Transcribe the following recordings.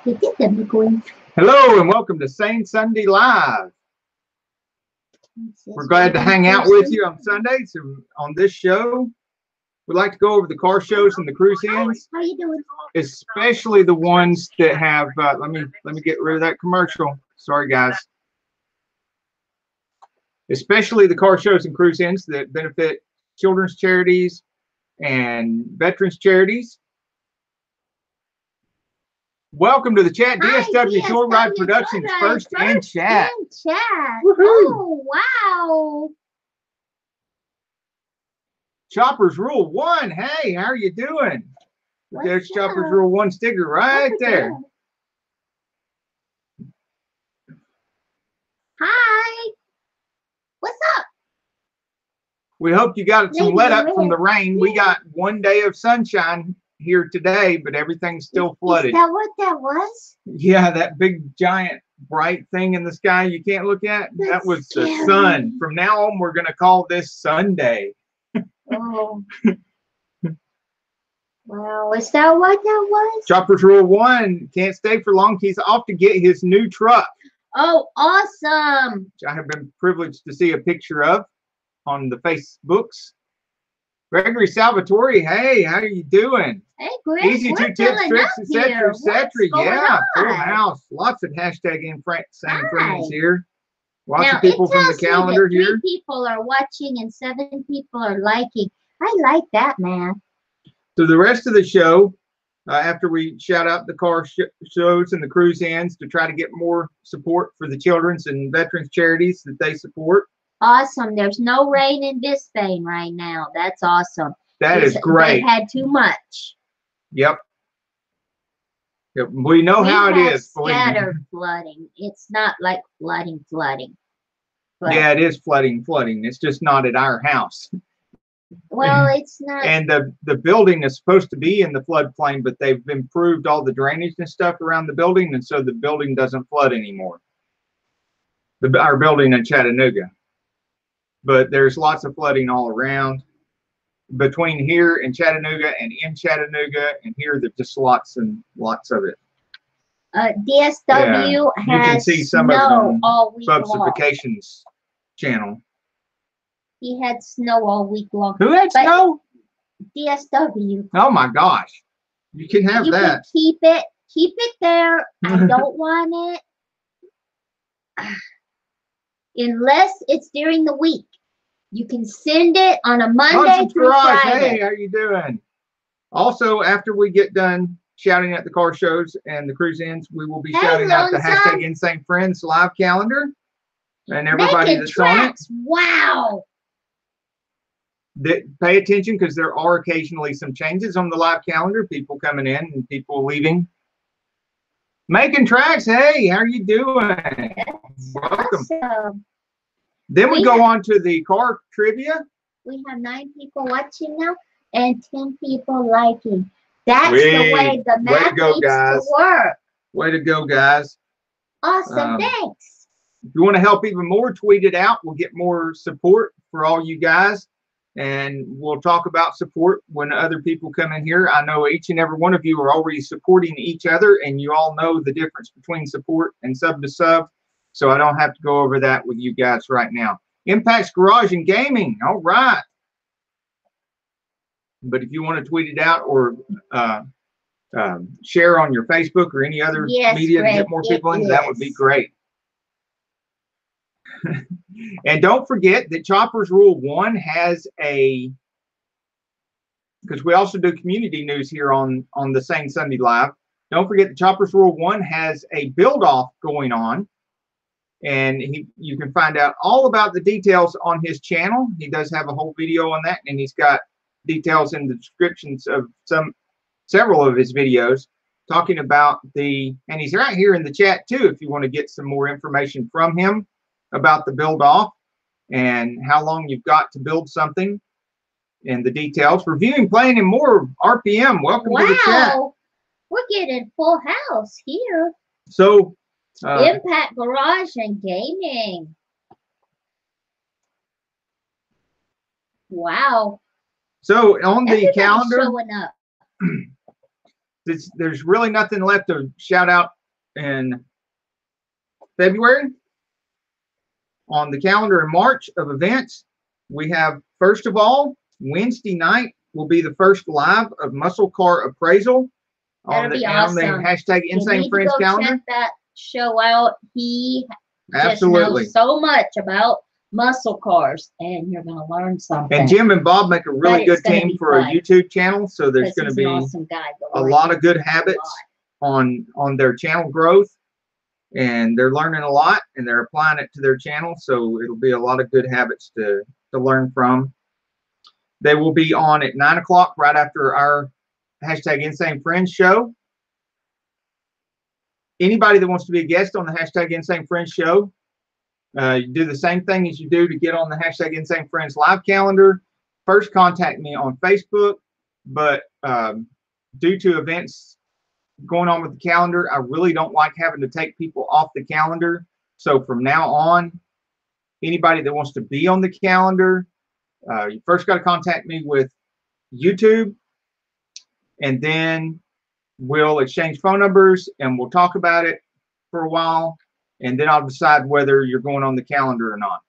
Hello and welcome to Sane Sunday Live. We're glad to hang out with you on Sundays. On this show, we like to go over the car shows and the cruise-ins. How you doing? Especially the ones that have. Let me get rid of that commercial. Sorry, guys. Especially the car shows and cruise-ins that benefit children's charities and veterans charities. Welcome to the chat. DSW Short Ride Productions first in chat. Oh, wow. Choppers Rule 1. Hey, how are you doing? There's Choppers Rule 1 sticker right there. Hi. What's up? We hope you got some let up from the rain. We got one day of sunshine here today, but everything's still flooded. Is that what that was? Yeah, that big giant bright thing in the sky you can't look at. That was the sun. From now on, we're going to call this Sunday. Oh. Well, is that what that was? Choppers Rule 1 can't stay for long. He's off to get his new truck. Oh, awesome. Which I have been privileged to see a picture of on the Facebooks. Gregory Salvatore, hey, how are you doing? Hey, Greg, Easy 2 tips, tricks, etc., etc. Yeah, full house. Lots of hashtag Insanefriends here. Lots of people from the calendar here. 3 people are watching and 7 people are liking. I like that, man. So the rest of the show, after we shout out the car shows and the cruise-ins to try to get more support for the children's and veterans charities that they support. Awesome. There's no rain in Bisphane right now. That's awesome. That is great. They've had too much. Yep. We know how it is. Scattered flooding. It's not like flooding. But, yeah, it is flooding. It's just not at our house. Well, it's not. And the building is supposed to be in the floodplain, but they've improved all the drainage and stuff around the building, and so the building doesn't flood anymore. Our building in Chattanooga. But there's lots of flooding all around. Between here and Chattanooga and in Chattanooga and here, there's just lots and lots of it. DSW has you can see some of them all week Bub's long. Vacations channel. He had snow all week long. Who had snow? DSW. Oh my gosh. You can have that. You can keep it there. I don't want it. Unless it's during the week. You can send it on a Monday through Friday. Hey, how you doing? Also, after we get done shouting at the car shows and the cruise-ins, we will be shouting out the hashtag Insanefriends live calendar. And everybody that's on it. Wow. Pay attention because there are occasionally some changes on the live calendar. People coming in and people leaving. Making tracks. Hey, how are you doing? Welcome. Awesome. Then we go on to the car trivia. We have 9 people watching now and 10 people liking. That's the way the math needs to work. Way to go, guys. Awesome. Thanks. If you want to help even more, tweet it out. We'll get more support for all you guys. And we'll talk about support when other people come in here. I know each and every one of you are already supporting each other, and you all know the difference between support and sub to sub. So I don't have to go over that with you guys right now. Impact's Garage and Gaming. All right. But if you want to tweet it out or share on your Facebook or any other media to get more people in, that would be great. And don't forget that Choppers Rule 1 has a, because we also do community news here on the Sane Sunday Live. Don't forget that Choppers Rule 1 has a build-off going on. And you can find out all about the details on his channel. He does have a whole video on that, and he's got details in the descriptions of several of his videos talking about and he's right here in the chat too if you want to get some more information from him about the build off and how long you've got to build something and the details. Reviewing, playing, and more. RPM, welcome to the chat. We're getting full house here. So Impact Garage and Gaming. Wow. So on the calendar, there's really nothing left to shout out in February. On the calendar in March of events, we have, first of all, Wednesday night will be the first live of Muscle Car Appraisal on the hashtag Insane Friends calendar. Check that show out. He Absolutely just knows so much about muscle cars, and you're going to learn something. And Jim and Bob make a really good team for a YouTube channel, so there's going to be awesome guy, a lot of good habits on their channel growth, and they're learning a lot, and they're applying it to their channel, so it'll be a lot of good habits to learn from. They will be on at 9 o'clock right after our hashtag Insane Friends show. Anybody that wants to be a guest on the hashtag Insane Friends show, you do the same thing as you do to get on the hashtag Insane Friends live calendar. First, contact me on Facebook, but due to events going on with the calendar, I really don't like having to take people off the calendar. So from now on, anybody that wants to be on the calendar, you first got to contact me with YouTube, and then we'll exchange phone numbers and we'll talk about it for a while, and then I'll decide whether you're going on the calendar or not.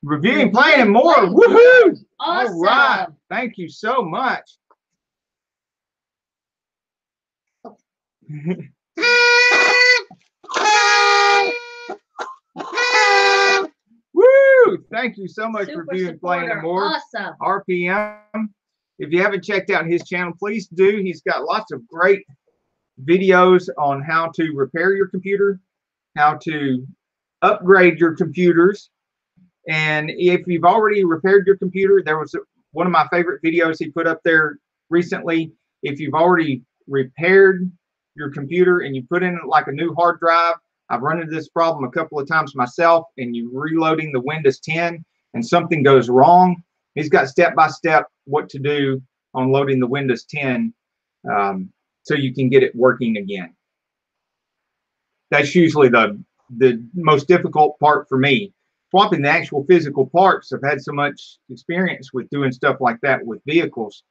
Reviewing, playing, and more. Woohoo! Awesome. All right. Thank you so much. Woo! Thank you so much for reviewing, playing, and more. Awesome. RPM. If you haven't checked out his channel, please do. He's got lots of great videos on how to repair your computer, how to upgrade your computers. And if you've already repaired your computer, there was one of my favorite videos he put up there recently. If you've already repaired your computer and you put in like a new hard drive, I've run into this problem a couple of times myself, and you reloading the Windows 10 and something goes wrong. He's got step-by-step what to do on loading the Windows 10 so you can get it working again. That's usually the most difficult part for me. Swapping the actual physical parts, I've had so much experience with doing stuff like that with vehicles.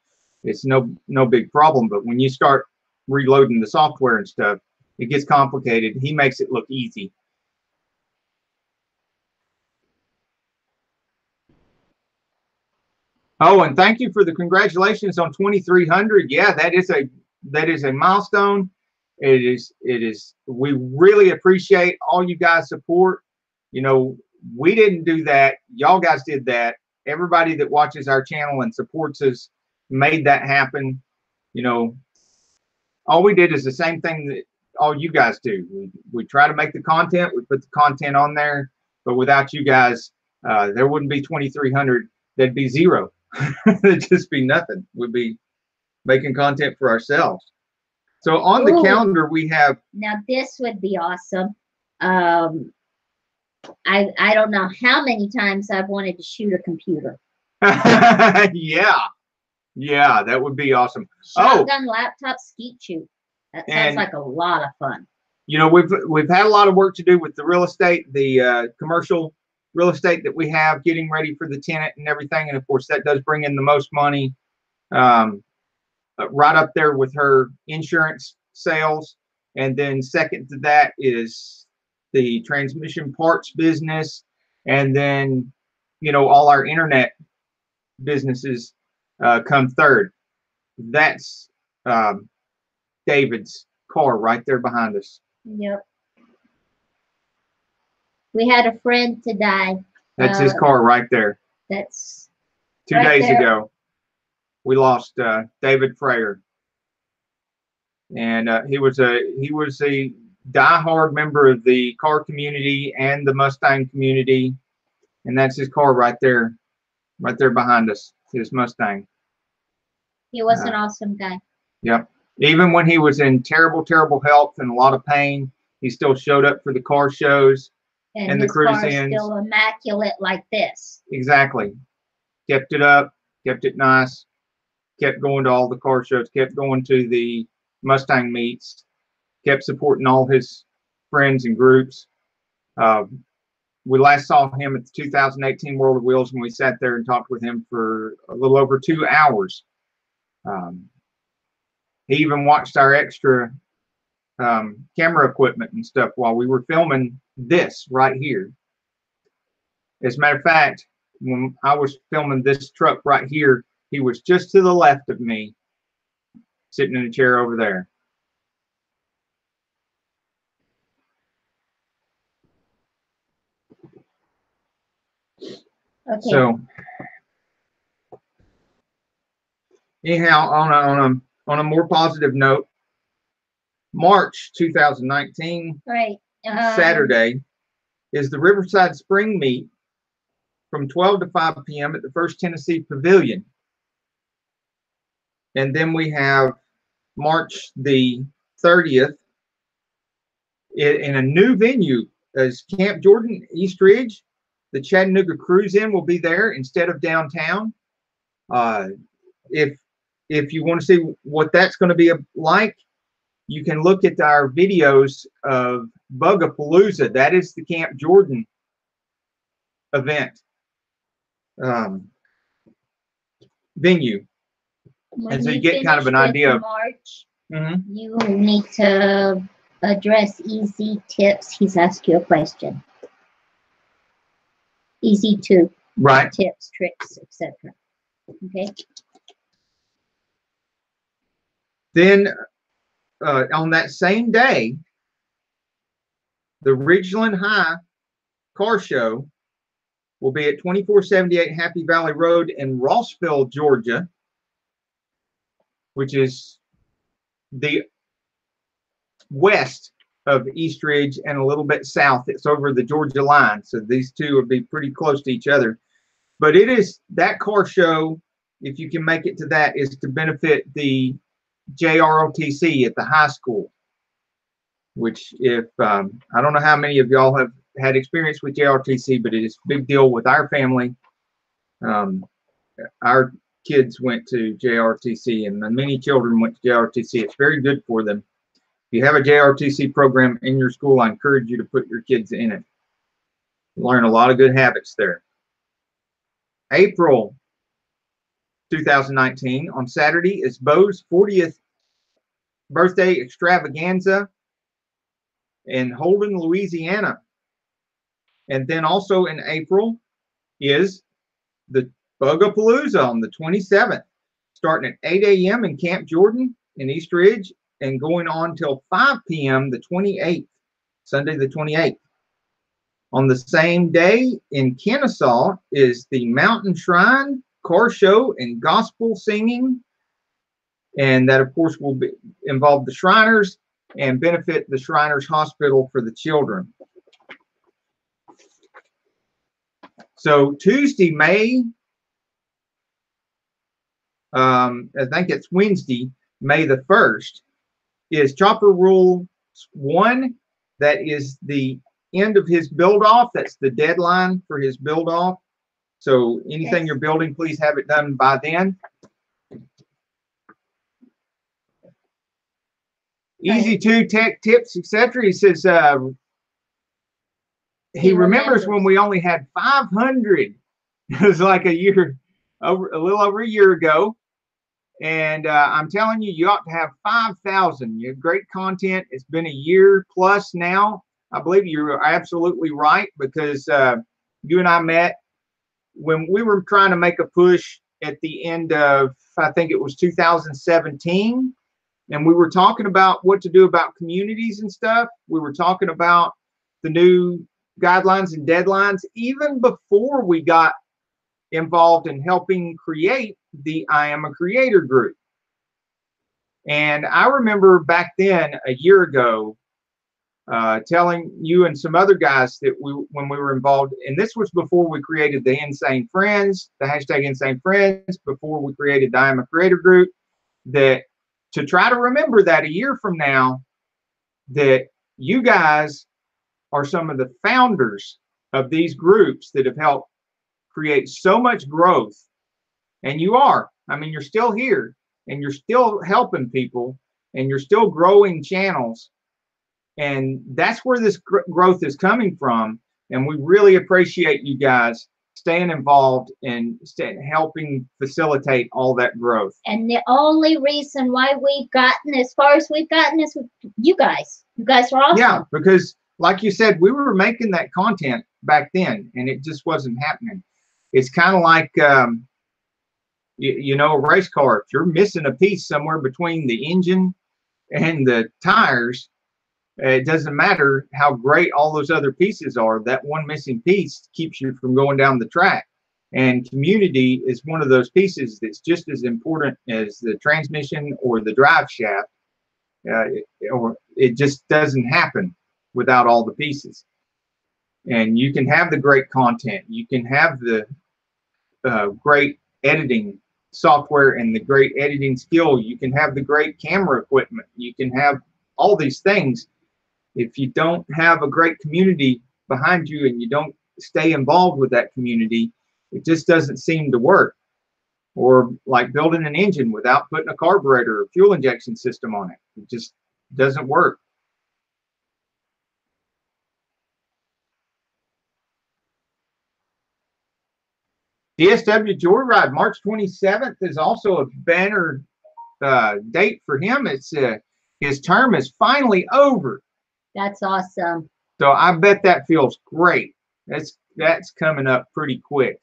It's no big problem, but when you start reloading the software and stuff, it gets complicated. He makes it look easy. Oh, and thank you for the congratulations on 2,300. Yeah, that is a milestone. It is. We really appreciate all you guys' support. You know, we didn't do that. Y'all guys did that. Everybody that watches our channel and supports us made that happen. You know, all we did is the same thing that all you guys do. We try to make the content. We put the content on there, but without you guys, there wouldn't be 2,300. There'd be zero. It'd just be nothing. We'd be making content for ourselves. So on the calendar we have. Now this would be awesome. I don't know how many times I've wanted to shoot a computer. Yeah, that would be awesome. Shotgun laptop skeet shoot. That sounds like a lot of fun. You know, we've had a lot of work to do with the real estate, the commercial real estate that we have, getting ready for the tenant and everything. And of course, that does bring in the most money. Right up there with her insurance sales. And then second to that is the transmission parts business. And then, you know, all our internet businesses come third. That's David's car right there behind us. Yep. We had a friend to die. That's his car right there. That's 2 days ago. We lost David Freyer, and he was a diehard member of the car community and the Mustang community, and that's his car right there behind us. His Mustang. He was an awesome guy. Yep. Even when he was in terrible health and a lot of pain, he still showed up for the car shows and the cruise ins. Still immaculate like this. Exactly. Kept it up. Kept it nice. Kept going to all the car shows, kept going to the Mustang meets, kept supporting all his friends and groups. We last saw him at the 2018 World of Wheels, and we sat there and talked with him for a little over 2 hours. He even watched our extra camera equipment and stuff while we were filming this right here. As a matter of fact, when I was filming this truck right here, he was just to the left of me, sitting in a chair over there. Okay. So anyhow, on a more positive note, March 2019, right. Saturday, is the Riverside Spring Meet from 12 to 5 p.m. at the First Tennessee Pavilion. And then we have March the 30th in a new venue as Camp Jordan, East Ridge. The Chattanooga Cruise In will be there instead of downtown. If you want to see what that's going to be like, you can look at our videos of Bugapalooza. That is the Camp Jordan event venue. When And so you get kind of an idea of March. You need to address easy tips. He's asked you a question. Easy to right tips, tricks, etc. Okay. Then on that same day, the Ridgeland High Car Show will be at 2478 Happy Valley Road in Rossville, Georgia, which is the west of East Ridge and a little bit south. It's over the Georgia line, so these two will be pretty close to each other. But it is that car show, if you can make it to that, is to benefit the JROTC at the high school, which if I don't know how many of y'all have had experience with JROTC, but it is a big deal with our family. Our kids went to JROTC, and many children went to JROTC. It's very good for them. If you have a JROTC program in your school, I encourage you to put your kids in it. Learn a lot of good habits there. April 2019, on Saturday, is Bo's 40th birthday extravaganza in Holden, Louisiana. And then also in April is the Bugapalooza on the 27th, starting at 8 a.m. in Camp Jordan in East Ridge and going on till 5 p.m. the 28th, Sunday the 28th. On the same day in Kennesaw is the Mountain Shrine Car Show and Gospel Singing. And that, of course, will involve the Shriners and benefit the Shriners Hospital for the children. So Tuesday, May, I think it's Wednesday, May the 1st, is Chopper Rule 1. That is the end of his build-off. That's the deadline for his build-off. So anything you're building, please have it done by then. Easy to tech tips, etc. He says he remembers when we only had 500. It was like a little over a year ago. And I'm telling you, you ought to have 5,000. You have great content. It's been a year plus now. I believe you're absolutely right, because you and I met when we were trying to make a push at the end of, I think it was 2017. And we were talking about what to do about communities and stuff. We were talking about the new guidelines and deadlines, even before we got involved in helping create the I Am a Creator group. And I remember back then, a year ago, telling you and some other guys that when we were involved, and this was before we created the Insanefriends, the hashtag Insanefriends, before we created the I Am a Creator group, that to try to remember that a year from now, that you guys are some of the founders of these groups that have helped create so much growth. And you are. I mean, you're still here, and you're still helping people, and you're still growing channels. And that's where this growth is coming from. And we really appreciate you guys staying involved and helping facilitate all that growth. And the only reason why we've gotten as far as we've gotten is with you guys. You guys are awesome. Yeah, because like you said, we were making that content back then, and it just wasn't happening. It's kind of like, you know, a race car. If you're missing a piece somewhere between the engine and the tires, it doesn't matter how great all those other pieces are. That one missing piece keeps you from going down the track. And community is one of those pieces that's just as important as the transmission or the drive shaft. Or it just doesn't happen without all the pieces. And you can have the great content. You can have the great editing software and the great editing skill. You can have the great camera equipment. You can have all these things. If you don't have a great community behind you and you don't stay involved with that community, it just doesn't seem to work. Or like building an engine without putting a carburetor or fuel injection system on it. It just doesn't work. DSW Joyride, March 27th is also a banner date for him. It's his term is finally over. That's awesome. So I bet that feels great. That's coming up pretty quick.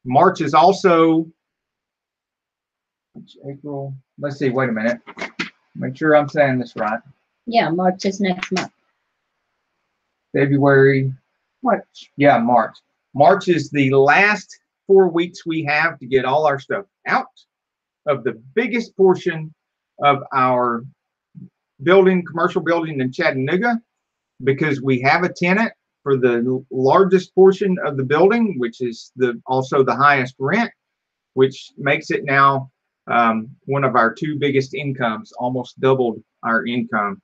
March is also April. Let's see. Wait a minute. Make sure I'm saying this right. Yeah, March is next month. February. March. Yeah, March. March is the last 4 weeks we have to get all our stuff out of the biggest portion of our building, commercial building in Chattanooga, because we have a tenant for the largest portion of the building, which is also the highest rent, which makes it now one of our 2 biggest incomes, almost doubled our income.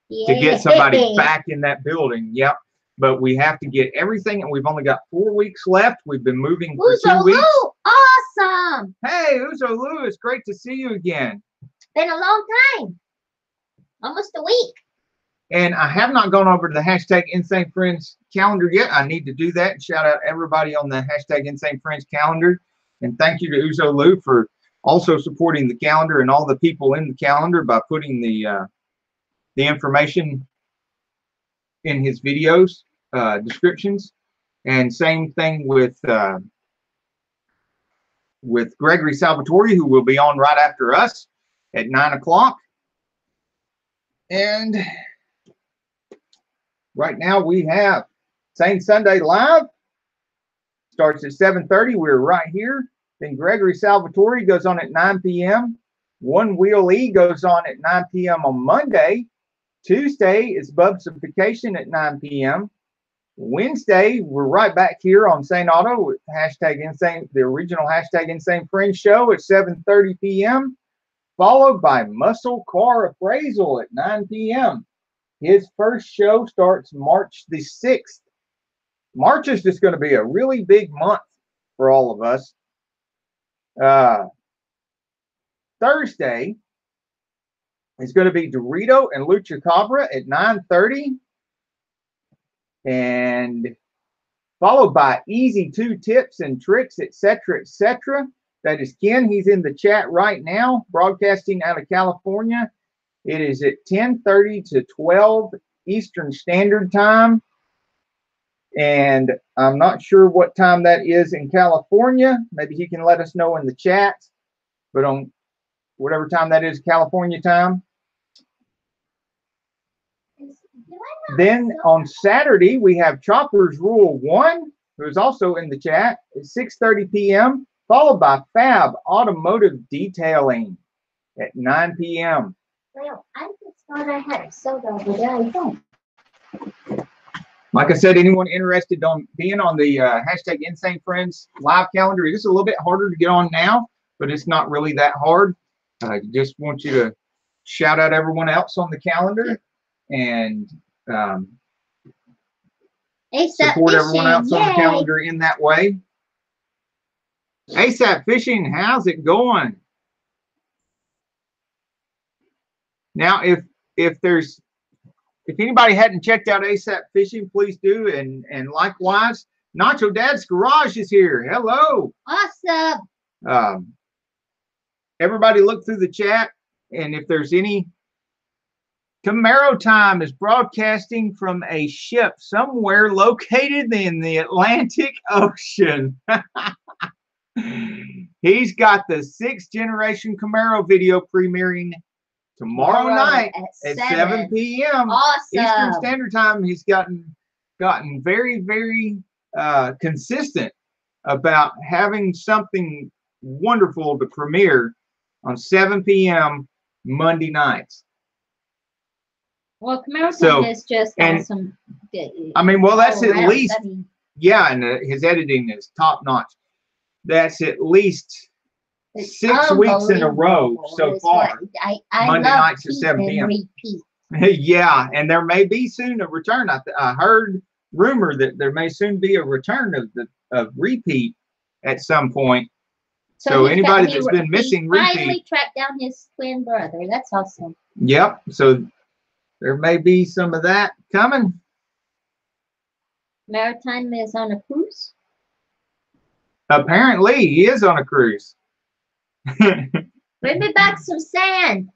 Yeah. To get somebody back in that building. Yep. But we have to get everything, and we've only got 4 weeks left. We've been moving for 2 weeks. Awesome. Hey, Uzo Lou, it's great to see you again. Been a long time. Almost a week. And I have not gone over to the hashtag Insanefriends calendar yet. I need to do that and shout out everybody on the hashtag Insanefriends calendar. And thank you to Uzo Lou for also supporting the calendar and all the people in the calendar by putting the information in his videos descriptions. And same thing with Gregory Salvatore, who will be on right after us at 9 o'clock. And right now we have Sane Sunday Live. Starts at 7:30. We're right here. Then Gregory Salvatore goes on at 9 p.m. One Wheel E goes on at 9 p.m. on Monday. Tuesday is Bubsification at 9 p.m. Wednesday, we're right back here on Saneauto with hashtag Insane, the original hashtag Insane Friends show at 7:30 p.m. Followed by Muscle Car Appraisal at 9 p.m. His first show starts March the 6th. March is just going to be a really big month for all of us. Thursday is going to be Dorito and Lucha Cabra at 9:30. And followed by Easy 2 Tips and Tricks, etc., etc. That is Ken. He's in the chat right now, broadcasting out of California. It is at 10:30 to 12 Eastern Standard Time. And I'm not sure what time that is in California. Maybe he can let us know in the chat. But on whatever time that is, California time. Then on Saturday, we have Chopper's Rule 1, who is also in the chat, at 6:30 p.m., followed by Fab Automotive Detailing at 9 p.m. Well, I just thought I had a soda over there. I don't. Like I said, anyone interested in being on the hashtag Insane Friends live calendar, it is a little bit harder to get on now, but it's not really that hard. I just want you to shout out everyone else on the calendar and support everyone else on the calendar in that way. ASAP Fishing, how's it going? Now, if anybody hadn't checked out ASAP Fishing, please do, and likewise, Nacho Dad's Garage is here. Hello. Awesome. Everybody look through the chat, and if there's any. Camaro Time is broadcasting from a ship somewhere located in the Atlantic Ocean. He's got the 6th generation Camaro video premiering tomorrow night at 7 p.m. Awesome. Eastern Standard Time. He's gotten very, very consistent about having something wonderful to premiere on 7 p.m. Monday nights. Well, Camaro Time is just awesome. I mean, well, that's at least, yeah, and his editing is top notch. That's at least 6 weeks in a row so far. I Monday love nights at 7 p.m. Yeah, and there may be soon a return. I heard rumor that there may soon be a return of repeat at some point. So anybody that's been missing repeat. Finally tracked down his twin brother. That's awesome. Yep. So there may be some of that coming. Maritime is on a cruise? Apparently, he is on a cruise. Bring me back some sand.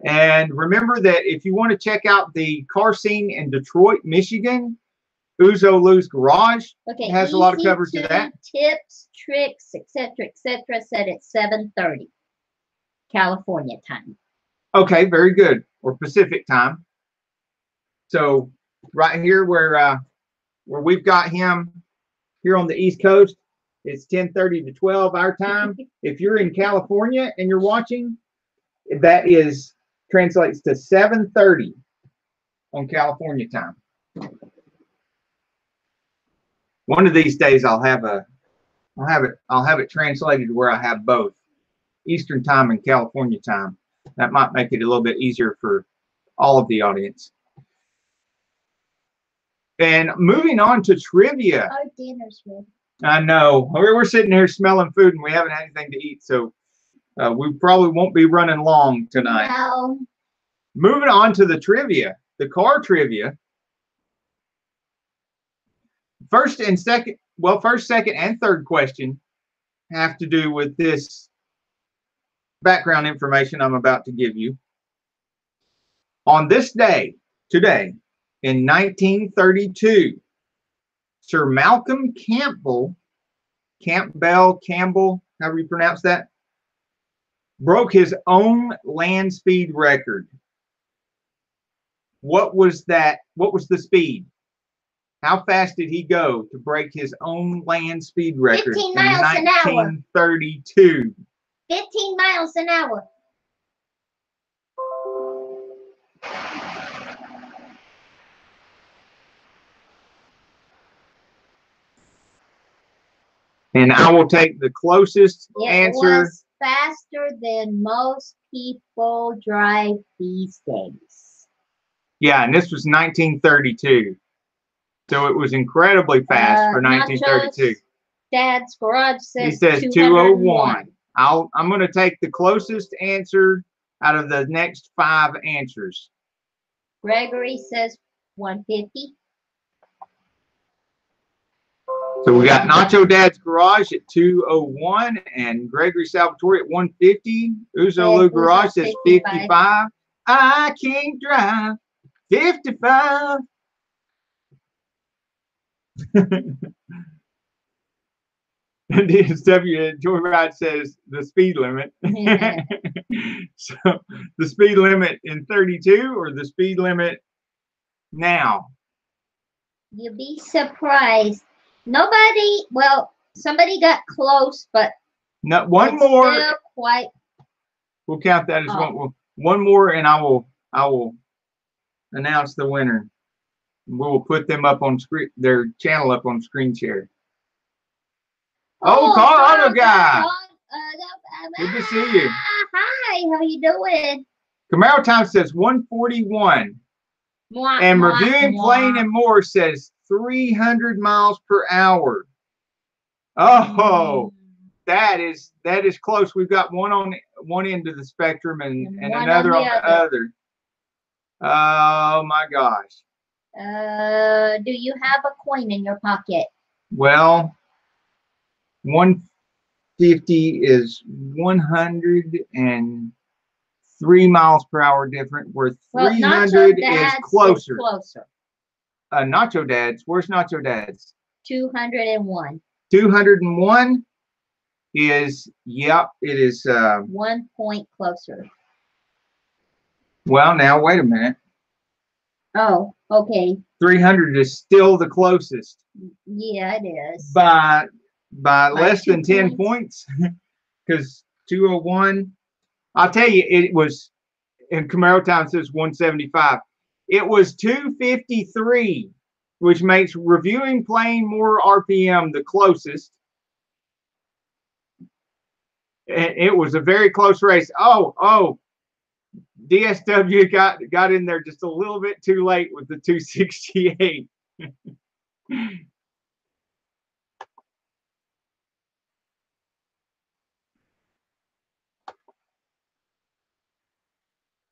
And remember that if you want to check out the car scene in Detroit, Michigan, Uzo Lou's Garage has a lot of coverage to that. Tips, tricks, etc., set at 7:30 California time. Okay, very good. Or Pacific time. So right here where we've got him here on the East Coast, it's 10:30 to 12 our time. If you're in California and you're watching, that translates to 7:30 on California time. One of these days I'll have it translated where I have both Eastern time and California time. That might make it a little bit easier for all of the audience. And moving on to trivia. Our dinner's ready. I know. We're sitting here smelling food and we haven't had anything to eat, so we probably won't be running long tonight. No. Moving on to the trivia, the car trivia. First, second, and third question have to do with this background information I'm about to give you. On this day, today, in 1932, Sir Malcolm Campbell, however you pronounce that, broke his own land speed record. What was that? What was the speed? How fast did he go to break his own land speed record 15 miles in 1932? 15 miles an hour. And I will take the closest answer. It was faster than most people drive these days. Yeah, and this was 1932. So it was incredibly fast for 1932. Dad's Garage says he says 201. I'm going to take the closest answer out of the next 5 answers. Gregory says 150. So we got Nacho Dad's Garage at 201 and Gregory Salvatore at 150. Uzo Lou Garage says 55. I can't drive 55. DSW Joyride says the speed limit. Yeah. So the speed limit in 32 or the speed limit now? You'll be surprised. Nobody, well, somebody got close, but no, one more. Still quite. We'll count that as one more, and I will announce the winner. We will put them up on screen, their channel up on screen share. Oh, Car Auto Guy. Good to see you. Hi, how you doing? Camaro Time says 141. And Reviewing Plane and More says 300 miles per hour. Oh, that is close. We've got one on one end of the spectrum and another on the other. Oh my gosh. Do you have a coin in your pocket? Well, 150 is 103 miles per hour different, where 300 is closer. Nacho Dad's, where's Nacho Dad's? 201. 201 is, yep, it is 1 point closer. Well, now wait a minute. Oh, okay. 300 is still the closest. Yeah, it is. By less than 10 points. Because 201, I'll tell you, it was, in Camaro time says 175. It was 253, which makes reviewing playing more RPM the closest. And it was a very close race. Oh, DSW got in there just a little bit too late with the 268.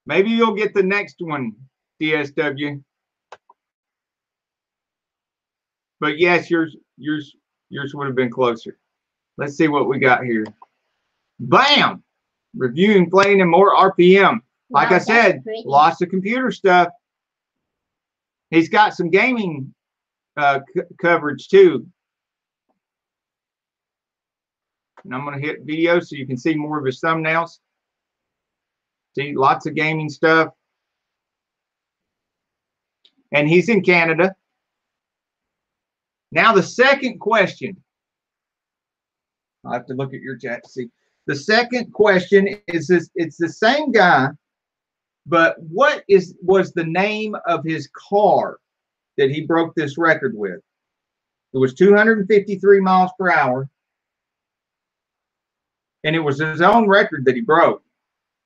Maybe you'll get the next one, DSW. But yes, yours would have been closer. Let's see what we got here. Bam! Reviewing, playing, and more RPM. Like I said, lots of computer stuff. He's got some gaming coverage too. And I'm going to hit video so you can see more of his thumbnails. See, lots of gaming stuff. And he's in Canada. Now the second question. I'll have to look at your chat to see. The second question is this, it's the same guy, but what was the name of his car that he broke this record with? It was 253 miles per hour. And it was his own record that he broke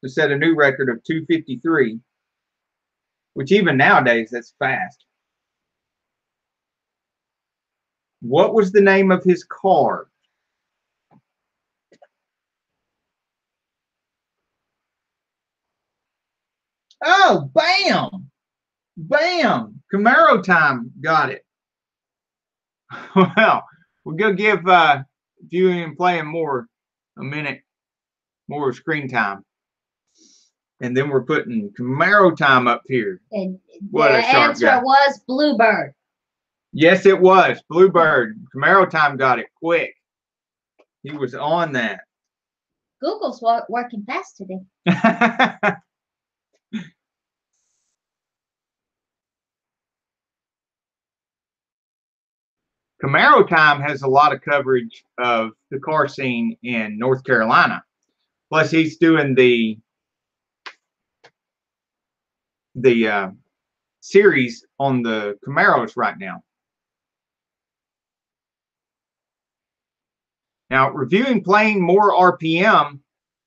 to set a new record of 253, which even nowadays, that's fast. What was the name of his car? Oh, bam! Bam! Camaro time got it. Well, we're going to give viewing and playing more a minute, more screen time. And then we're putting Camaro time up here. And what the answer was Bluebird. Yes, it was. Bluebird. Camaro time got it quick. He was on that. Google's working fast today. Camaro time has a lot of coverage of the car scene in North Carolina. Plus, he's doing the series on the Camaros right now. Now, reviewing, playing more RPM,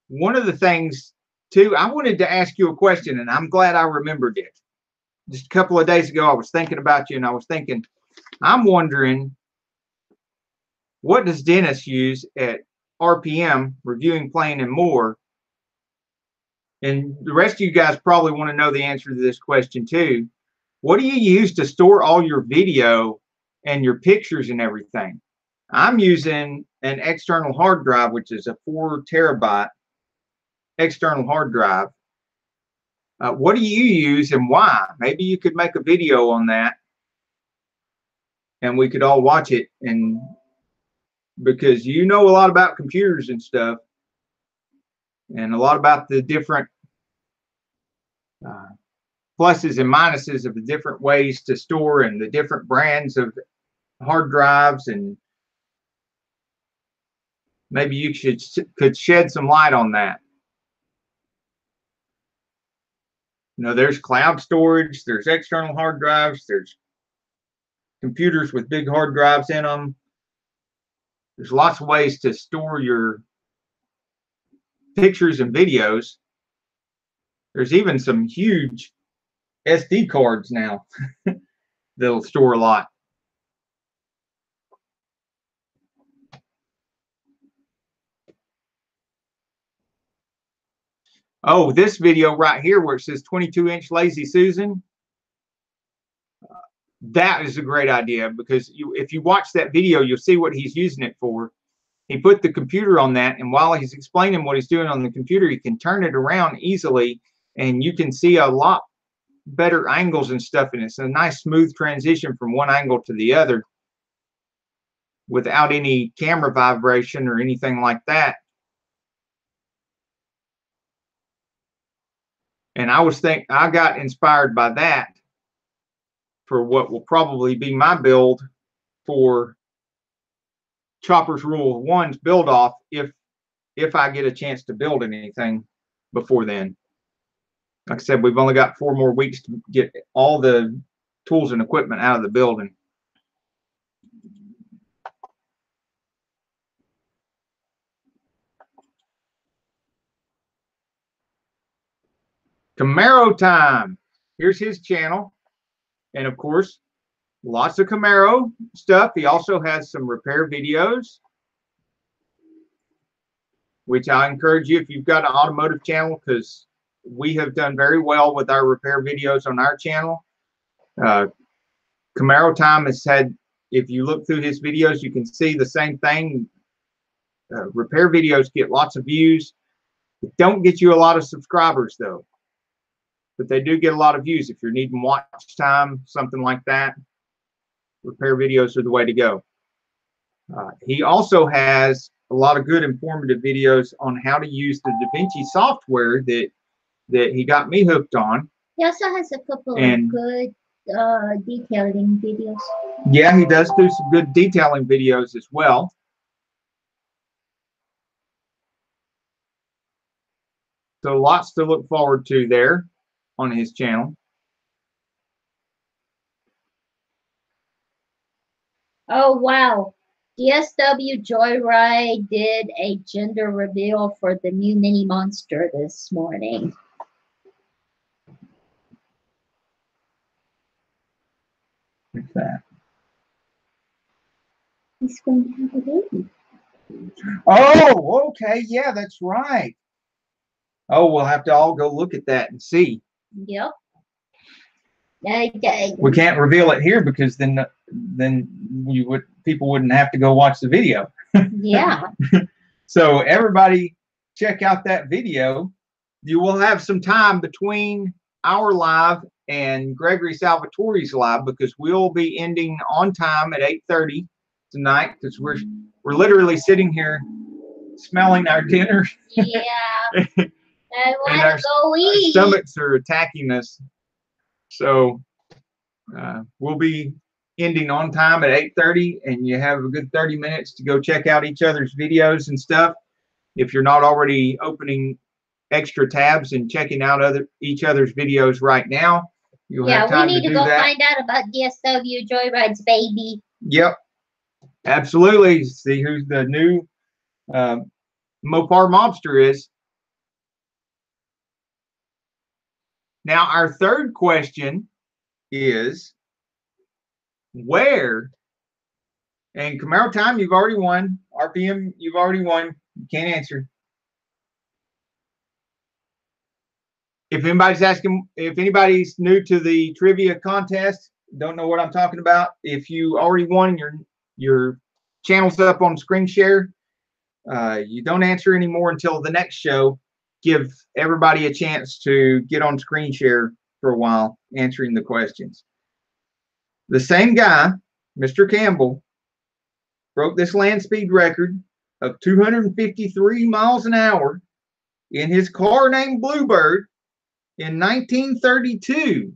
one of the things, too, I wanted to ask you a question, and I'm glad I remembered it. Just a couple of days ago, I was thinking about you, and I was thinking, I'm wondering, what does Dennis use at RPM, reviewing, playing, and more? And the rest of you guys probably want to know the answer to this question, too. What do you use to store all your video and your pictures and everything? I'm using an external hard drive, which is a 4 terabyte external hard drive. What do you use and why? Maybe you could make a video on that and we could all watch it, and because you know a lot about computers and stuff and a lot about the different pluses and minuses of the different ways to store and the different brands of hard drives, and maybe you could shed some light on that. You know, there's cloud storage, there's external hard drives, there's computers with big hard drives in them. There's lots of ways to store your pictures and videos. There's even some huge SD cards now that'll store a lot. Oh, this video right here where it says 22-inch Lazy Susan. That is a great idea, because if you watch that video, you'll see what he's using it for. He put the computer on that, and while he's explaining what he's doing on the computer, he can turn it around easily, and you can see a lot better angles and stuff, and it's a nice smooth transition from one angle to the other without any camera vibration or anything like that. And I got inspired by that for what will probably be my build for Chopper's Rule 1's build off, if I get a chance to build anything before then. Like I said, we've only got 4 more weeks to get all the tools and equipment out of the building. Camaro time. Here's his channel. And of course, lots of Camaro stuff. He also has some repair videos, which I encourage you if you've got an automotive channel, because we have done very well with our repair videos on our channel. Camaro time has had, if you look through his videos, you can see the same thing. Repair videos get lots of views. They don't get you a lot of subscribers though, but they do get a lot of views. If you're needing watch time, something like that, repair videos are the way to go. He also has a lot of good informative videos on how to use the DaVinci software that he got me hooked on. He also has a couple of good detailing videos. Yeah, he does do some good detailing videos as well. So lots to look forward to there on his channel. Oh, wow. DSW Joyride did a gender reveal for the new Mini Monster this morning. What's that? He's going to have a baby. Oh, okay. Yeah, that's right. Oh, we'll have to all go look at that and see. Yep. We can't reveal it here because then people wouldn't have to go watch the video. Yeah. So everybody check out that video. You will have some time between our live and Gregory Salvatore's live, because we'll be ending on time at 8:30 tonight, because we're literally sitting here smelling our dinner. Yeah. I want to go eat. Our stomachs are attacking us. So we'll be ending on time at 8:30, and you have a good 30 minutes to go check out each other's videos and stuff. If you're not already opening extra tabs and checking out each other's videos right now, you'll have time to do that. Yeah, we need to go find out about DSW Joyride's baby. Yep, absolutely. See who the new Mopar mobster is. Now, our third question is where, and Camaro time, you've already won. RPM, you've already won. You can't answer. If anybody's new to the trivia contest, don't know what I'm talking about, if you already won, your channel's up on screen share, you don't answer anymore until the next show. Give everybody a chance to get on screen share for a while answering the questions. The same guy, Mr. Campbell, broke this land speed record of 253 miles an hour in his car named Bluebird in 1932.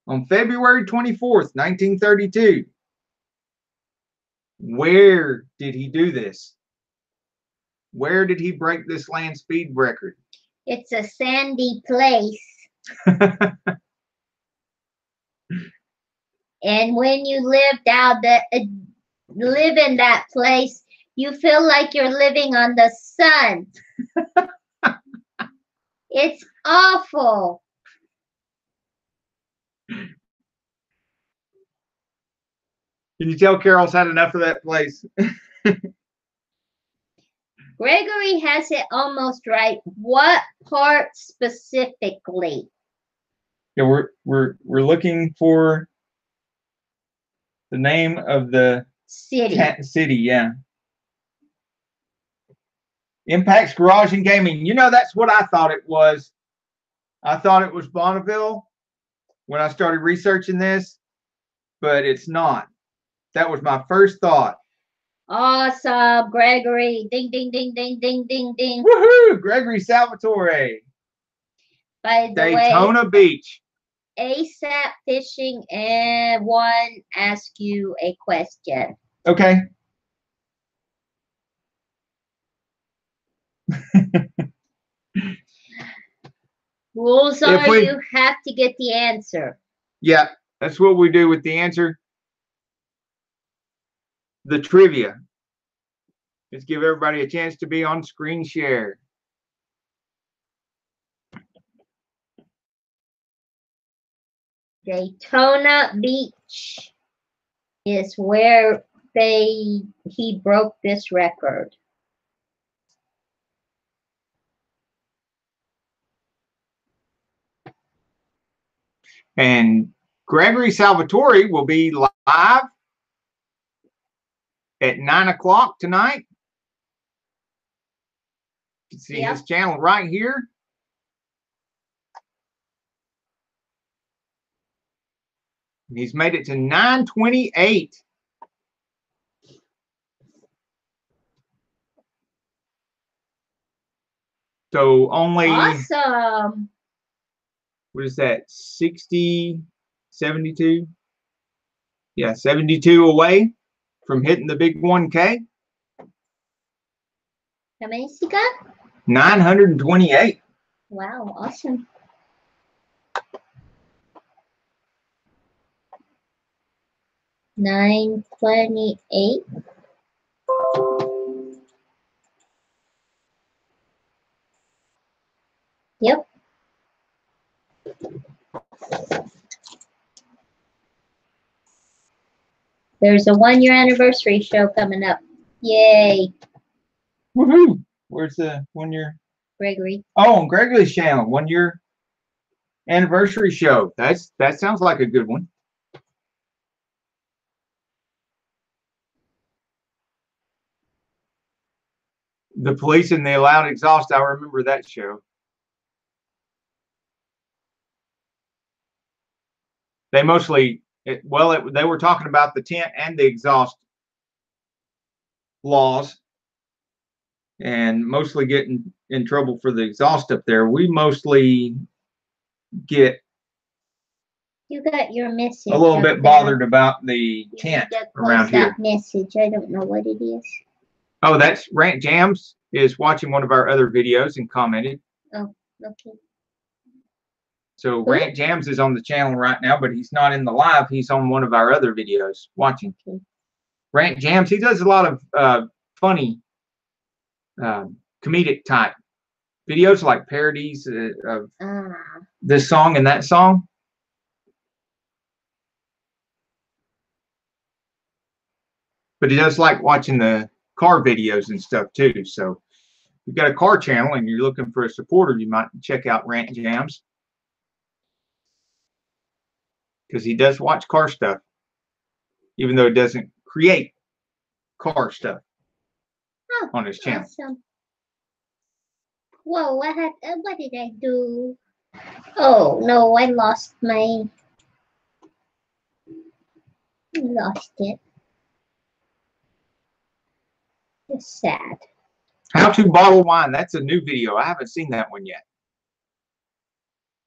On February 24th, 1932. Where did he do this? Where did he break this land speed record? It's a sandy place. And when you live in that place, you feel like you're living on the sun. It's awful. Can you tell Carol's had enough of that place? Gregory has it almost right. What part specifically? Yeah, we're looking for the name of the city. Yeah. Impact's Garage and Gaming. You know, that's what I thought it was. I thought it was Bonneville when I started researching this, but it's not. That was my first thought. Awesome, Gregory. Ding, ding, ding, ding, ding, ding, ding. Woohoo! Gregory Salvatore. By the Daytona way, Beach. ASAP Fishing and one ask you a question. Okay. Rules are you have to get the answer. Yeah, that's what we do with the answer. The trivia. Let's give everybody a chance to be on screen share. Daytona Beach is where he broke this record. And Gregory Salvatore will be live at 9 o'clock tonight. You can see his channel right here. And he's made it to 928. So only awesome. What is that? 60, 72? Yeah, 72 away from hitting the big 1K. How many you got? 928. Wow, awesome. $928. Yep. There's a 1-year anniversary show coming up. Yay. Woohoo! Where's the 1 year? Gregory. Oh, on Gregory's channel, 1 year anniversary show. That sounds like a good one. The Police and the Loud Exhaust. I remember that show. They mostly, they were talking about the tent and the exhaust laws, and mostly getting in trouble for the exhaust up there. We mostly get You got your message. a little bit bothered about the tent around here. That message. I don't know what it is. Oh, that's Rant Jams is watching one of our other videos and commented. Oh, okay. So Rant Jams is on the channel right now, but he's not in the live. He's on one of our other videos watching. Okay. Rant Jams, he does a lot of funny, comedic type videos, like parodies of this song and that song. But he does like watching the car videos and stuff too. So if you've got a car channel and you're looking for a supporter, you might check out Rant Jams, because he does watch car stuff, even though he doesn't create car stuff on his channel. Awesome. Whoa, what did I do? Oh no, I lost it. It's sad. How to bottle wine. That's a new video. I haven't seen that one yet.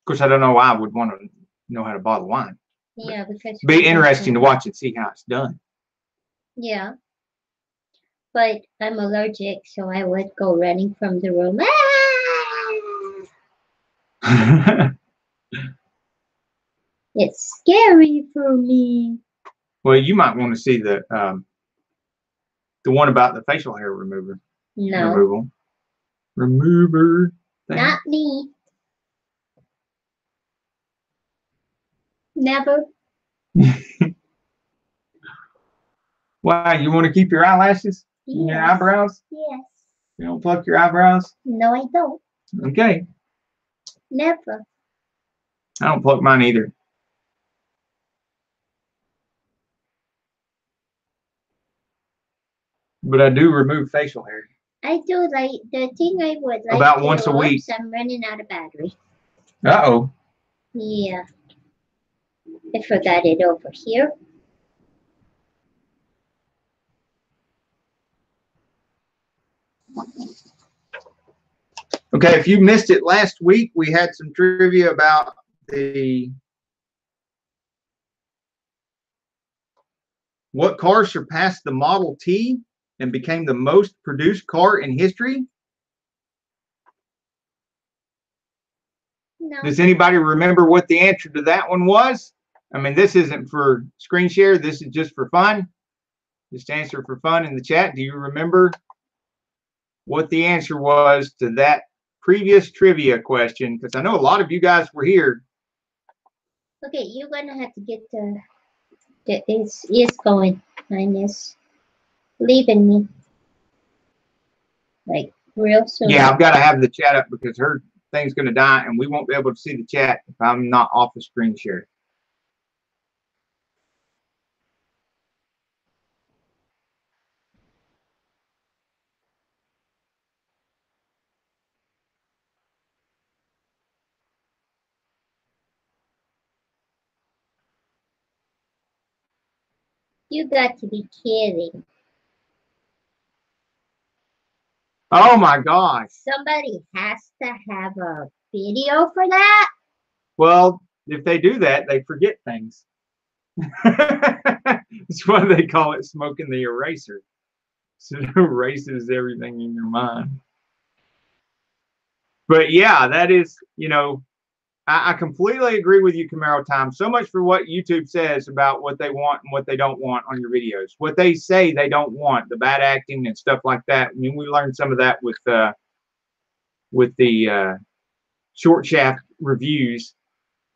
Of course, I don't know why I would want to know how to bottle wine. Yeah, because be interesting to watch and see how it's done. Yeah. But I'm allergic, so I would go running from the room. Ah! It's scary for me. Well, you might want to see the one about the facial hair remover. No. Remover. Thing. Not me. Never. Why? You want to keep your eyelashes? Yes. And your eyebrows? Yes. You don't pluck your eyebrows? No, I don't. Okay. Never. I don't pluck mine either. But I do remove facial hair. I do like the thing I would like about to once a week. I'm running out of battery. Uh-oh. Yeah. I forgot it over here. Okay, if you missed it last week, we had some trivia about what car surpassed the Model T and became the most produced car in history. No. Does anybody remember what the answer to that one was? I mean, this isn't for screen share. This is just for fun. Just answer for fun in the chat. Do you remember what the answer was to that previous trivia question? Because I know a lot of you guys were here. Okay, you're going to have to get it's going. Mine is leaving me. Like, real soon. Yeah, I've got to have the chat up because her thing's going to die and we won't be able to see the chat if I'm not off the screen share. You got to be kidding. Oh my gosh. Somebody has to have a video for that? Well, if they do that, they forget things. That's why they call it smoking the eraser. So it erases everything in your mind. But yeah, that is, you know, I completely agree with you, Camaro Time. So much for what YouTube says about what they want and what they don't want on your videos. What they say they don't want, the bad acting and stuff like that. I mean, we learned some of that with the short shaft reviews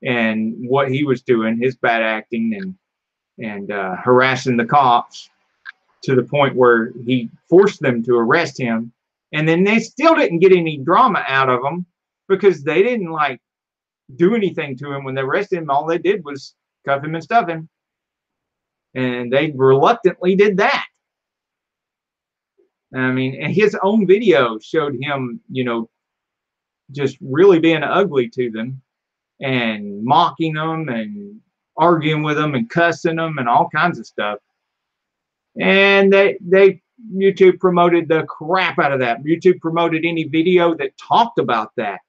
and what he was doing, his bad acting and harassing the cops to the point where he forced them to arrest him. And then they still didn't get any drama out of him because they didn't like do anything to him when they arrested him. All they did was cuff him and stuff him. And they reluctantly did that. I mean, and his own video showed him, you know, just really being ugly to them and mocking them and arguing with them and cussing them and all kinds of stuff. And YouTube promoted the crap out of that. YouTube promoted any video that talked about that,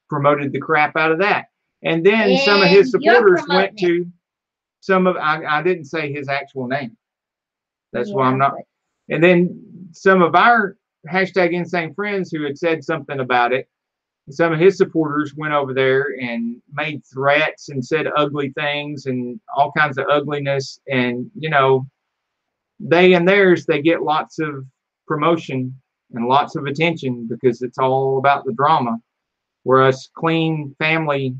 promoted the crap out of that. And then some of his supporters went to some of, I didn't say his actual name. That's why I'm not. And then some of our hashtag Insane Friends who had said something about it, some of his supporters went over there and made threats and said ugly things and all kinds of ugliness. And, you know, they and theirs, they get lots of promotion and lots of attention because it's all about the drama. Whereas clean, family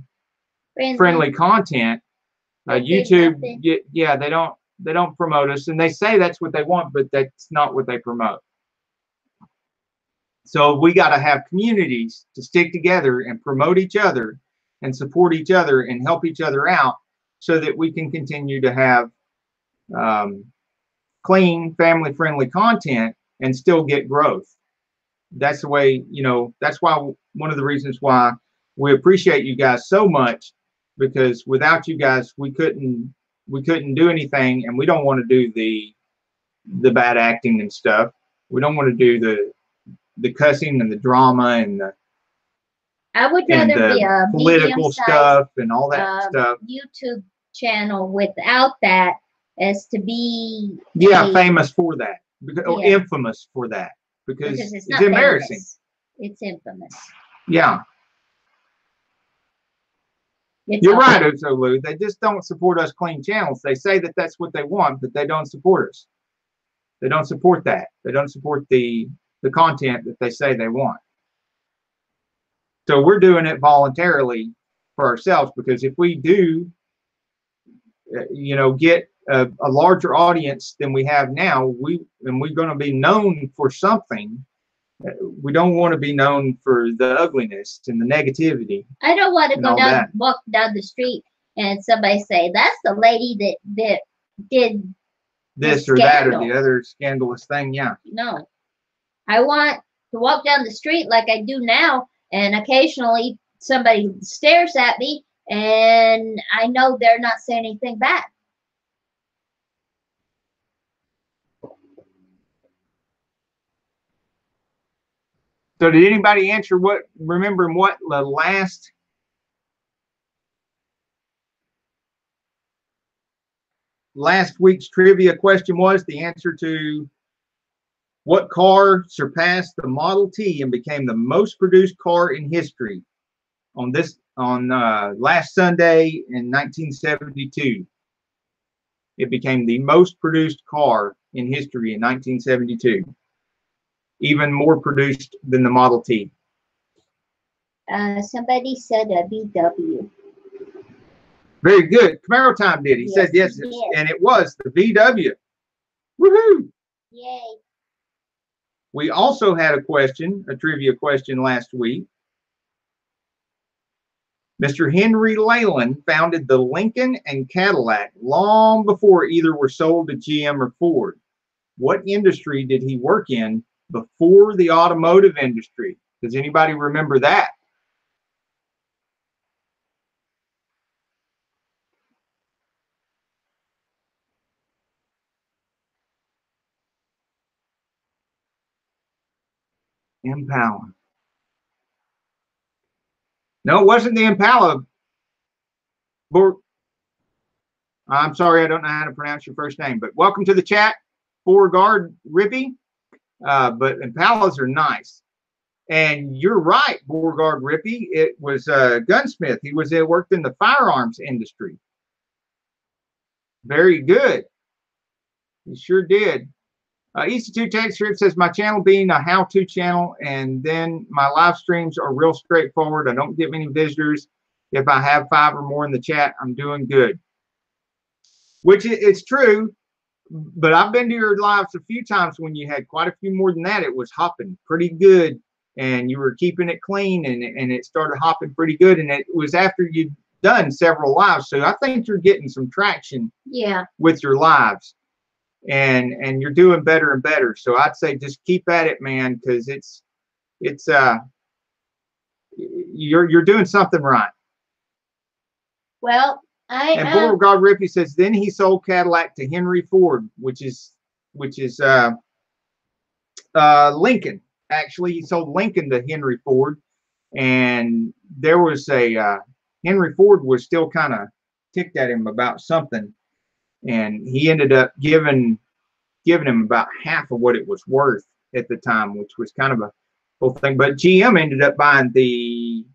friendly content, YouTube, yeah, they don't promote us, and they say that's what they want, but that's not what they promote. So we got to have communities to stick together and promote each other and support each other and help each other out so that we can continue to have clean, family-friendly content and still get growth. That's the way, you know, that's why one of the reasons why we appreciate you guys so much, because without you guys, we couldn't do anything, and we don't want to do the bad acting and stuff. We don't want to do the cussing and the drama and the I would rather be a political stuff and all that stuff. YouTube channel without that as to be famous for that, because, or infamous for that, because it's embarrassing. Famous. It's infamous. Yeah. You're right, Otsolu. They just don't support us clean channels. They say that that's what they want, but they don't support us. They don't support that. They don't support the content that they say they want. So we're doing it voluntarily for ourselves, because if we do, you know, get a larger audience than we have now, we're going to be known for something, We don't want to be known for the ugliness and the negativity. I don't want to and go all down, that. walk down the street, and somebody say, "That's the lady that did This the or that or the scandal." other scandalous thing. Yeah. No, I want to walk down the street like I do now, and occasionally somebody stares at me, and I know they're not saying anything back. So did anybody answer remembering what the last week's trivia question was? The answer to what car surpassed the Model T and became the most produced car in history on last Sunday in 1972. It became the most produced car in history in 1972. Even more produced than the Model T. Somebody said a VW. Very good. Camaro time did. He said yes, and it was the VW. Woohoo! Yay. We also had a trivia question last week. Mr. Henry Leyland founded the Lincoln and Cadillac long before either were sold to GM or Ford. What industry did he work in before the automotive industry? Does anybody remember that? Impala. No, it wasn't the Impala. I'm sorry, I don't know how to pronounce your first name, but welcome to the chat, Beauregard Rippy. But Impalas are nice. And you're right, Beauregard Rippy. It was a gunsmith. He worked in the firearms industry. Very good. He sure did. Easy 2 Text Script says, my channel being a how-to channel, and then my live streams are real straightforward. I don't get many visitors. If I have 5 or more in the chat, I'm doing good. Which it's true, but I've been to your lives a few times when you had quite a few more than that. It was hopping pretty good, and you were keeping it clean, and it started hopping pretty good, and it was after you'd done several lives. So I think you're getting some traction with your lives. And you're doing better and better. So I'd say just keep at it, man, because you're doing something right. Well, and Beauregard Rippy says then he sold Cadillac to Henry Ford, which is Lincoln. Actually, he sold Lincoln to Henry Ford, and there was Henry Ford was still kind of ticked at him about something, and he ended up giving him about half of what it was worth at the time, which was kind of a whole thing. But GM ended up buying the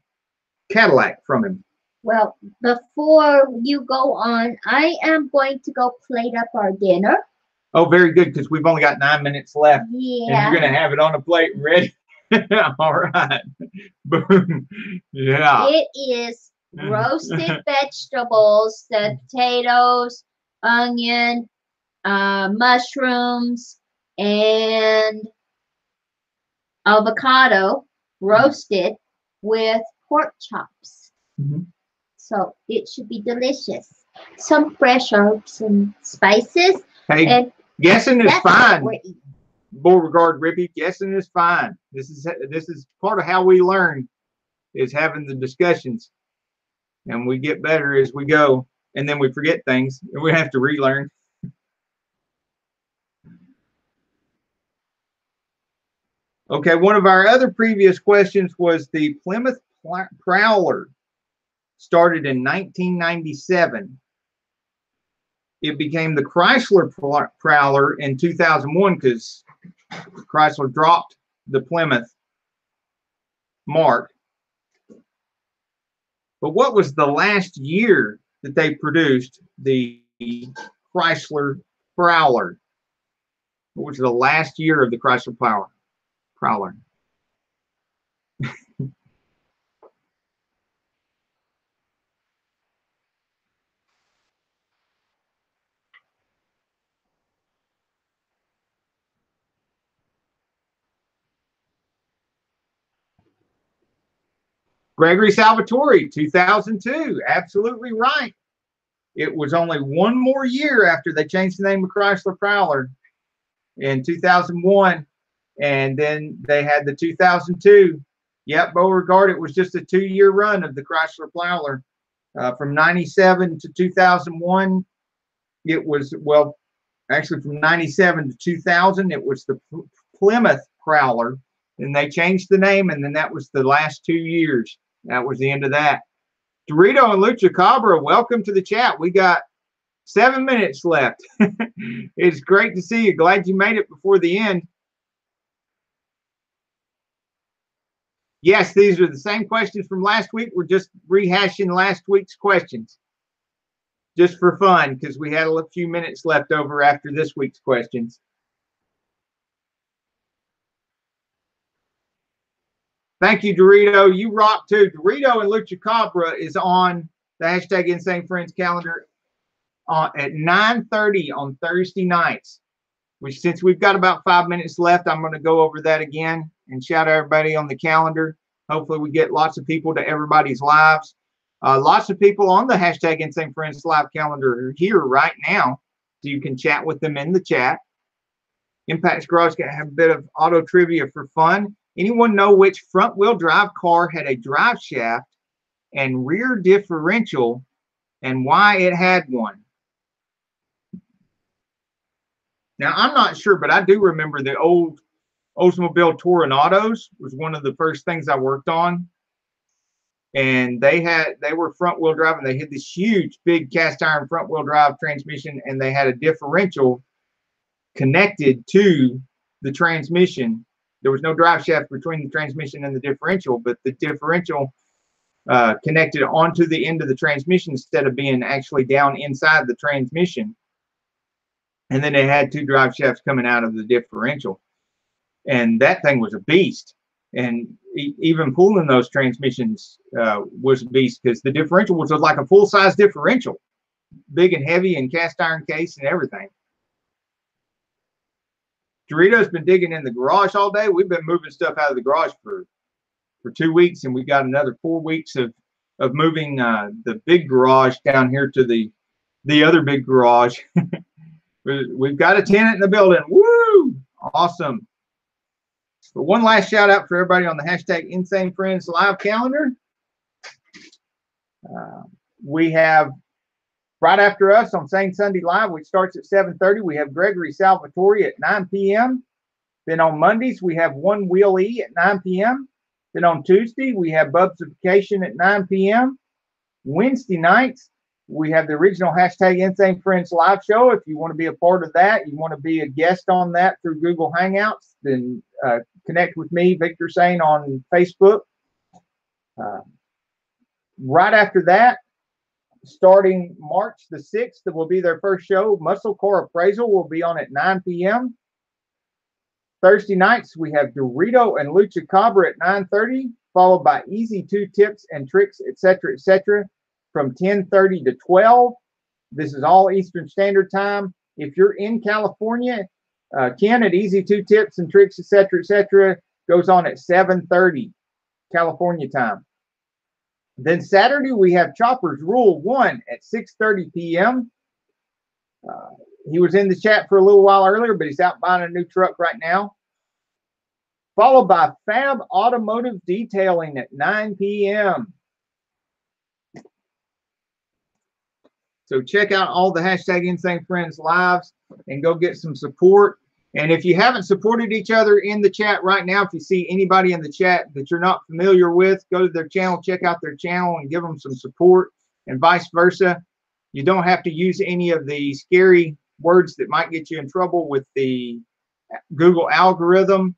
Cadillac from him. Well, before you go on, I am going to go plate up our dinner. Oh, very good, because we've only got 9 minutes left. Yeah. And you're going to have it on a plate and ready. All right. Boom. Yeah. It is roasted vegetables, the potatoes, onion, mushrooms, and avocado roasted with pork chops. So it should be delicious. Some fresh herbs and spices. Hey, and guessing is fine. Beauregard Rippy, guessing is fine. This is part of how we learn, is having the discussions, and we get better as we go, and then we forget things and we have to relearn. Okay, one of our other previous questions was the Plymouth Prowler started in 1997. It became the Chrysler Prowler in 2001 because Chrysler dropped the Plymouth mark. But what was the last year that they produced the Chrysler Prowler? What was the last year of the Chrysler Prowler? Gregory Salvatore, 2002. Absolutely right. It was only one more year after they changed the name of Chrysler Prowler in 2001. And then they had the 2002. Yep, Beauregard, it was just a 2-year run of the Chrysler Prowler. From 97 to 2001, it was, well, actually from 97 to 2000, it was the Plymouth Prowler. And they changed the name, and then that was the last 2 years. That was the end of that. Dorito and Lucha Cabra, welcome to the chat. We got 7 minutes left. It's great to see you. Glad you made it before the end. Yes, these are the same questions from last week. We're just rehashing last week's questions just for fun because we had a few minutes left over after this week's questions. Thank you, Dorito. You rock too. Dorito and Lucha Cabra is on the hashtag Insane Friends calendar at 9:30 on Thursday nights. Which, since we've got about 5 minutes left, I'm going to go over that again and shout out everybody on the calendar. Hopefully, we get lots of people to everybody's lives. Lots of people on the hashtag Insane Friends live calendar are here right now, so you can chat with them in the chat. Impact's Garage going to have a bit of auto trivia for fun. Anyone know which front-wheel drive car had a drive shaft and rear differential and why it had one? Now, I'm not sure, but I do remember the old Oldsmobile Toronautos was one of the first things I worked on. And they were front-wheel drive, and they had this huge, big cast-iron front-wheel drive transmission, and they had a differential connected to the transmission. There was no drive shaft between the transmission and the differential, but the differential connected onto the end of the transmission instead of being actually down inside the transmission. And then they had 2 drive shafts coming out of the differential. And that thing was a beast. And even pulling those transmissions was a beast because the differential was like a full-size differential. Big and heavy and cast iron case and everything. Dorito's been digging in the garage all day. We've been moving stuff out of the garage for 2 weeks, and we got another 4 weeks of moving the big garage down here to the other big garage. We've got a tenant in the building. Woo! Awesome. But one last shout out for everybody on the hashtag Insane Friends live calendar. We have right after us on Sane Sunday Live, which starts at 7:30, we have Gregory Salvatore at 9 p.m. Then on Mondays, we have One Wheel E at 9 p.m. Then on Tuesday, we have Bubsification at 9 p.m. Wednesday nights, we have the original hashtag Insane Friends live show. If you want to be a part of that, you want to be a guest on that through Google Hangouts, then connect with me, Victor Sane, on Facebook. Right after that, starting March the 6th, that will be their first show. Muscle Car Appraisal will be on at 9 p.m. Thursday nights, we have Dorito and Lucha Cabra at 9:30, followed by Easy 2 Tips and Tricks, etc., from 10:30 to 12. This is all Eastern Standard Time. If you're in California, Ken at Easy 2 Tips and Tricks, etc., goes on at 7:30 California time. Then Saturday, we have Chopper's Rule 1 at 6:30 p.m. He was in the chat for a little while earlier, but he's out buying a new truck right now. Followed by Fab Automotive Detailing at 9 p.m. So check out all the hashtag Insane Friends lives and go get some support. And if you haven't supported each other in the chat right now, if you see anybody in the chat that you're not familiar with, go to their channel, check out their channel, and give them some support, and vice versa. You don't have to use any of the scary words that might get you in trouble with the Google algorithm.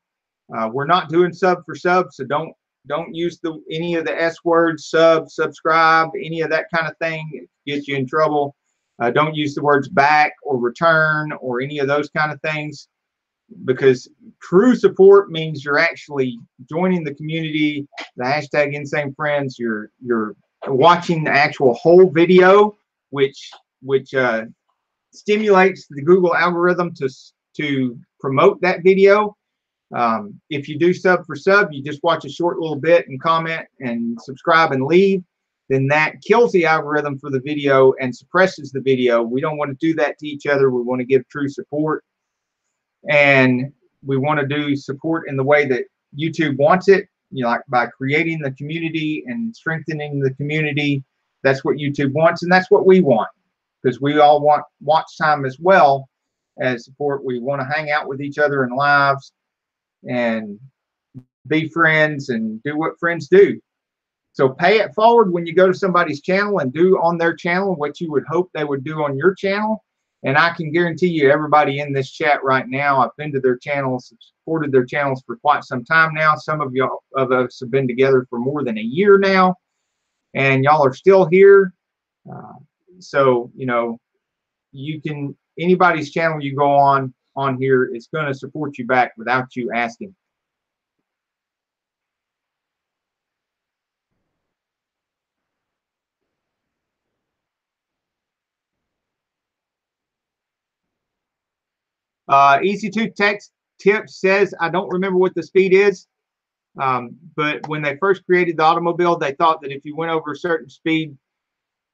We're not doing sub for sub, so don't use any of the S words, subscribe, any of that kind of thing. It gets you in trouble. Don't use the words back or return or any of those kind of things, because true support means you're actually joining the community, the hashtag Insane Friends. You're watching the actual whole video, which stimulates the Google algorithm to promote that video. If you do sub for sub, you just watch a short little bit and comment and subscribe and leave, then that kills the algorithm for the video and suppresses the video. We don't want to do that to each other. We want to give true support, and we want to do support in the way that YouTube wants it, you know, like by creating the community and strengthening the community. That's what YouTube wants, and that's what we want, because we all want watch time as well as support. We want to hang out with each other in lives and be friends and do what friends do. So pay it forward when you go to somebody's channel and do on their channel what you would hope they would do on your channel. And I can guarantee you, everybody in this chat right now, I've been to their channels, supported their channels for quite some time now. Some of y'all of us have been together for more than a year now, and y'all are still here. So, you know, you can, anybody's channel you go on here is going to support you back without you asking. Easy2 Text Tip says, I don't remember what the speed is, but when they first created the automobile, they thought that if you went over a certain speed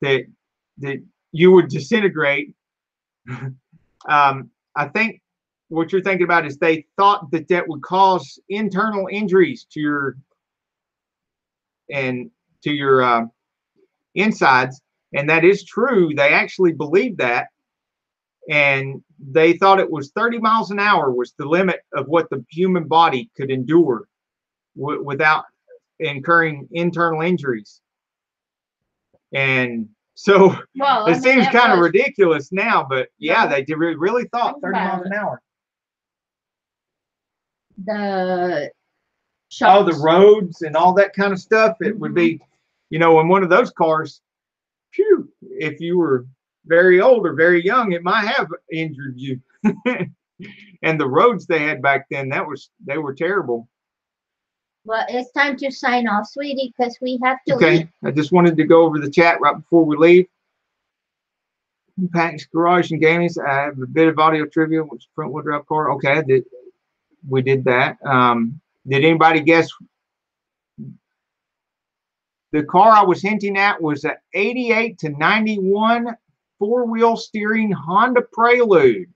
that you would disintegrate. I think what you're thinking about is they thought that that would cause internal injuries to your insides, and that is true. They actually believed that, and they thought it was 30 miles an hour was the limit of what the human body could endure without incurring internal injuries. And so it seems kind of ridiculous now, but yeah, they really thought 30 miles an hour. The the roads and all that kind of stuff. It would be, you know, in one of those cars, phew, if you were very old or very young, it might have injured you. And the roads they had back then, they were terrible. Well, it's time to sign off, sweetie, because we have to leave. I just wanted to go over the chat right before we leave. Impact's Garage and Gaming. I have a bit of audio trivia, which front wheel drive car. Okay, we did that. Did anybody guess? The car I was hinting at was an 88 to 91 four-wheel steering Honda Prelude.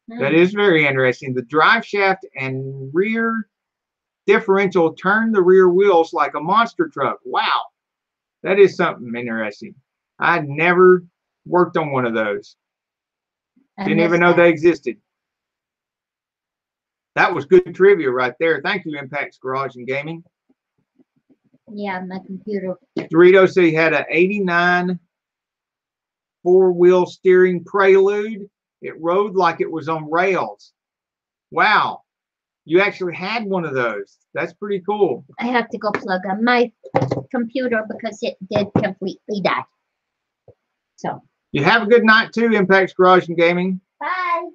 That is very interesting. The drive shaft and rear differential turned the rear wheels like a monster truck. Wow, that is something interesting. I'd never worked on one of those. Didn't even know they existed. That was good trivia right there. Thank you, Impact's Garage and Gaming. Yeah, my computer. Dorito said he had an 89 four-wheel steering Prelude. It rode like it was on rails. Wow. You actually had one of those. That's pretty cool. I have to go plug on my computer because it did completely die. So. You have a good night too, Impact's Garage and Gaming. Bye.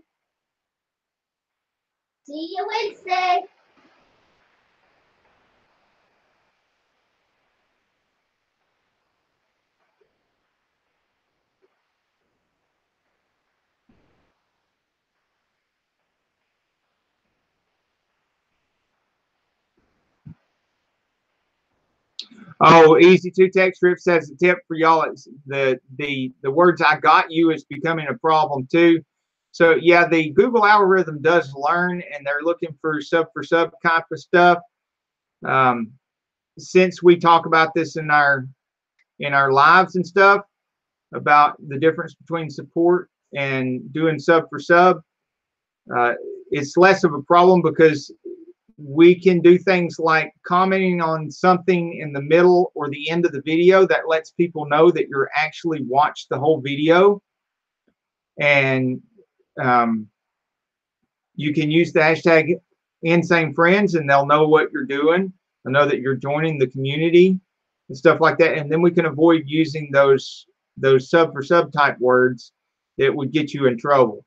See you Wednesday. Oh, Easy2 Text Strip says the tip for y'all is the words I got you is becoming a problem too. So yeah, the Google algorithm does learn, and they're looking for sub type of stuff. Since we talk about this in our lives and stuff about the difference between support and doing sub for sub, it's less of a problem because we can do things like commenting on something in the middle or the end of the video that lets people know that you're actually watched the whole video. And you can use the hashtag Insanefriends and they'll know what you're doing. They'll know that you're joining the community and stuff like that. And then we can avoid using those sub for sub type words that would get you in trouble.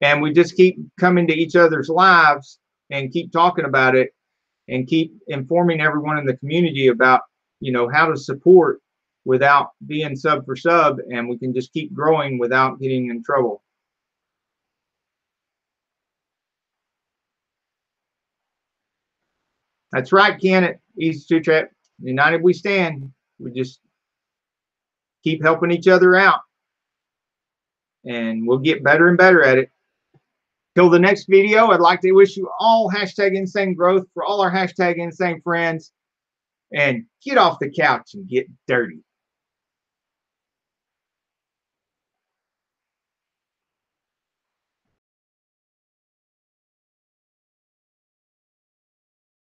And we just keep coming to each other's lives and keep talking about it and keep informing everyone in the community about, you know, how to support without being sub for sub, and we can just keep growing without getting in trouble. That's right, Ken at Easy Two Trap. United we stand. We just keep helping each other out. And we'll get better and better at it. Till the next video, I'd like to wish you all #insane growth for all our #insane friends. And get off the couch and get dirty.